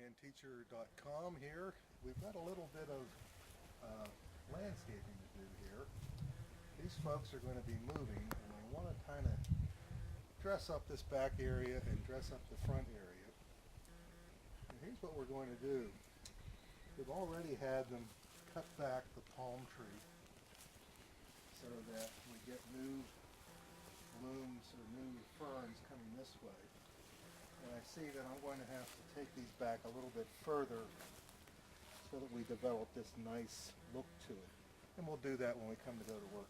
HandymanTeacher.com here. We've got a little bit of landscaping to do here. These folks are going to be moving and they want to kind of dress up this back area and dress up the front area. And here's what we're going to do. We've already had them cut back the palm tree so that we get new blooms or new ferns coming this way. And I see that I'm going to have to take these back a little bit further so that we develop this nice look to it. And we'll do that when we come to go to work.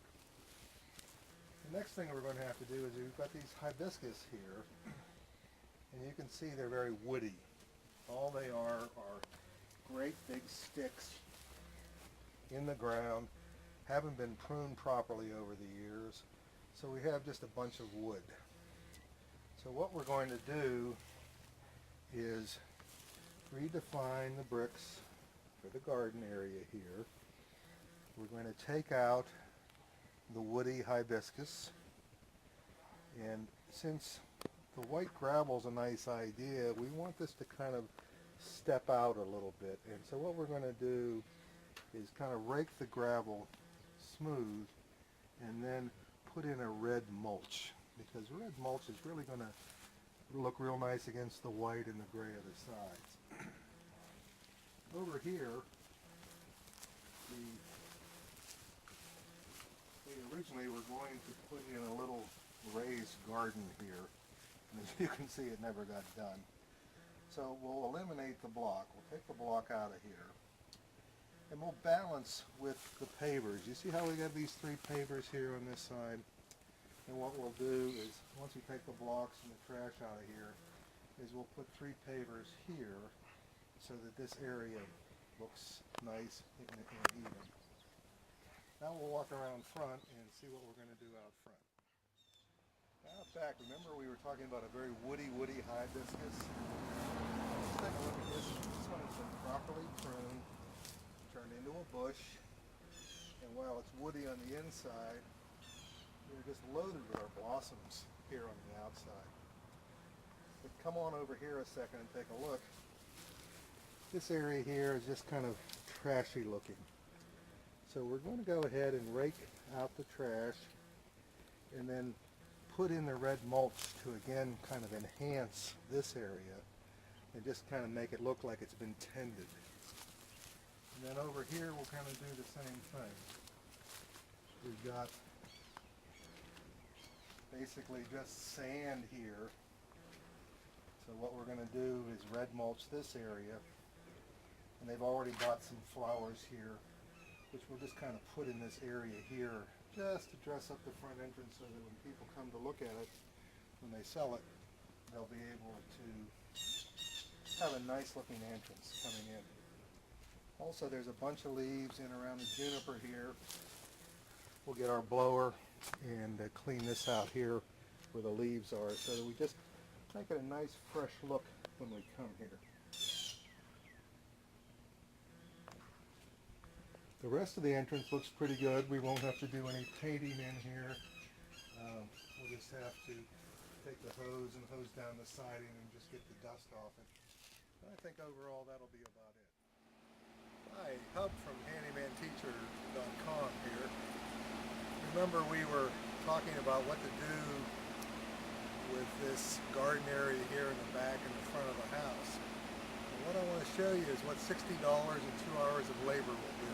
The next thing we're going to have to do is we've got these hibiscus here, and you can see they're very woody. All they are great big sticks in the ground, haven't been pruned properly over the years, so we have just a bunch of wood. So what we're going to do is redefine the bricks for the garden area here. We're going to take out the woody hibiscus, and since the white gravel's a nice idea, we want this to kind of step out a little bit. And so what we're going to do is kind of rake the gravel smooth and then put in a red mulch, because red mulch is really going to look real nice against the white and the gray of the sides. Over here, we originally were going to put in a little raised garden here, and as you can see, it never got done. So we'll eliminate the block. We'll take the block out of here, and we'll balance with the pavers. You see how we got these three pavers here on this side? And what we'll do is, once we take the blocks and the trash out of here, is we'll put three pavers here so that this area looks nice and even. Now we'll walk around front and see what we're going to do out front. Now out back, remember we were talking about a very woody hibiscus? Let's take a look at this one. This one has been properly pruned, turned into a bush, and while it's woody on the inside, we're just loaded with our blossoms here on the outside. But come on over here a second and take a look. This area here is just kind of trashy looking. So we're going to go ahead and rake out the trash and then put in the red mulch to again kind of enhance this area and just kind of make it look like it's been tended. And then over here we'll kind of do the same thing. We've got basically just sand here. So what we're going to do is red mulch this area, and they've already bought some flowers here, which we'll just kind of put in this area here just to dress up the front entrance so that when people come to look at it, when they sell it, they'll be able to have a nice looking entrance coming in. Also, there's a bunch of leaves in around the juniper here. We'll get our blower and clean this out here where the leaves are so that we just make it a nice fresh look when we come here. The rest of the entrance looks pretty good. We won't have to do any painting in here. We'll just have to take the hose and hose down the siding and just get the dust off it. But I think overall that'll be about it. Hi, Hub from HandymanTeacher.com here. Remember we were talking about what to do with this garden area here in the back and the front of the house. And what I want to show you is what $60 and 2 hours of labor will do.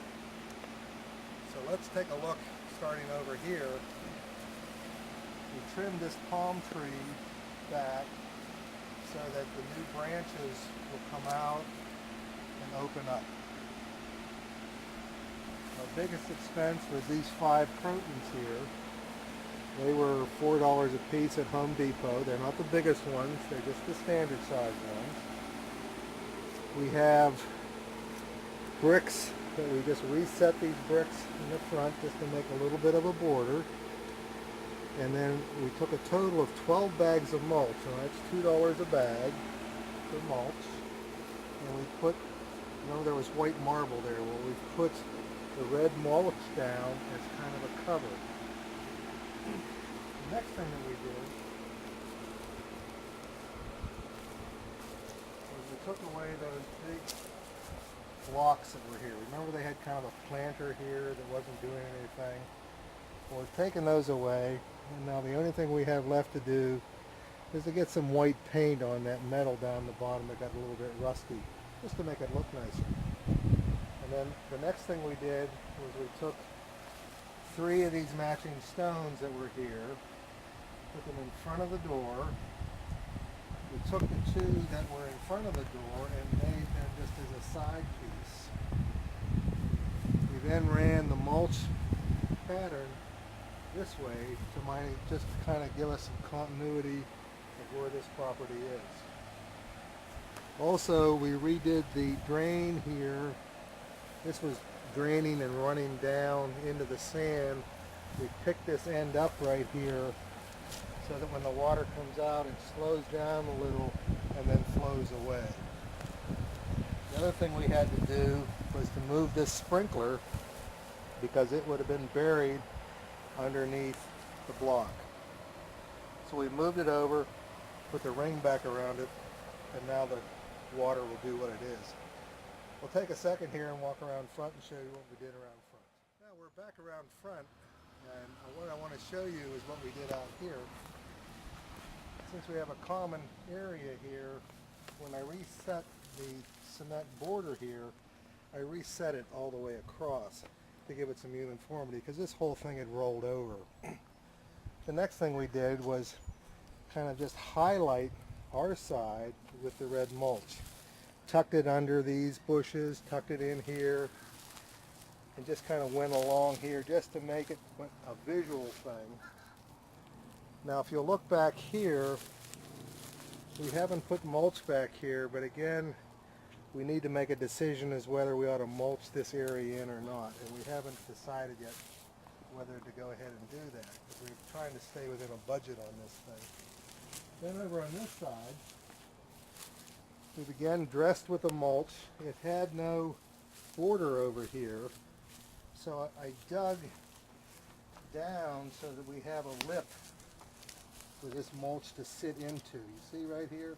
So let's take a look starting over here. We trimmed this palm tree back so that the new branches will come out and open up. Our biggest expense was these 5 crotons here. They were $4 a piece at Home Depot. They're not the biggest ones, they're just the standard size ones. We have bricks that we just reset these bricks in the front just to make a little bit of a border. And then we took a total of 12 bags of mulch, and that's $2 a bag for mulch. And we put, there was white marble there, well we put the red mulch down as kind of a cover. The next thing that we did was we took away those big blocks that were here. Remember they had kind of a planter here that wasn't doing anything? Well, we've taken those away, and now the only thing we have left to do is to get some white paint on that metal down the bottom that got a little bit rusty, just to make it look nicer. And then the next thing we did was we took 3 of these matching stones that were here, put them in front of the door. We took the 2 that were in front of the door and made them just as a side piece. We then ran the mulch pattern this way just to kind of give us some continuity of where this property is. Also, we redid the drain here. This was draining and running down into the sand. We picked this end up right here so that when the water comes out, it slows down a little and then flows away. The other thing we had to do was to move this sprinkler because it would have been buried underneath the block. So we moved it over, put the ring back around it, and now the water will do what it is. We'll take a second here and walk around front and show you what we did around front. Now we're back around front, and what I want to show you is what we did out here. Since we have a common area here, when I reset the cement border here, I reset it all the way across to give it some uniformity because this whole thing had rolled over. The next thing we did was kind of just highlight our side with the red mulch. Tucked it under these bushes, tucked it in here, and just kind of went along here just to make it a visual thing. Now if you'll look back here, we haven't put mulch back here, but again, we need to make a decision as whether we ought to mulch this area in or not, and we haven't decided yet whether to go ahead and do that, because we're trying to stay within a budget on this thing. Then over on this side, we've again dressed with the mulch. It had no border over here, so I dug down so that we have a lip for this mulch to sit into. You see right here?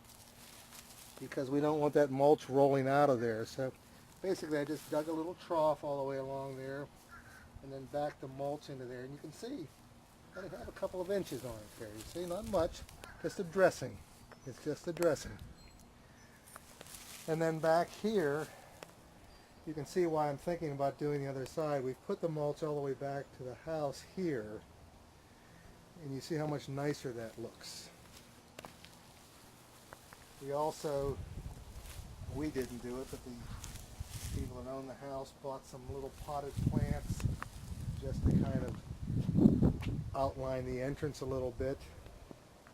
Because we don't want that mulch rolling out of there. So basically I just dug a little trough all the way along there and then backed the mulch into there. And you can see I have a couple of inches on it there. You see, not much, just a dressing. It's just a dressing. And then back here, you can see why I'm thinking about doing the other side. We've put the mulch all the way back to the house here, and you see how much nicer that looks. We didn't do it, but the people that own the house bought some little potted plants just to kind of outline the entrance a little bit.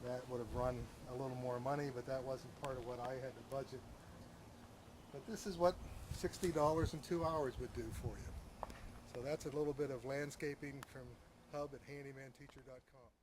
That would have run a little more money, but that wasn't part of what I had to budget. But this is what $60 in 2 hours would do for you. So that's a little bit of landscaping from Hub at HandymanTeacher.com.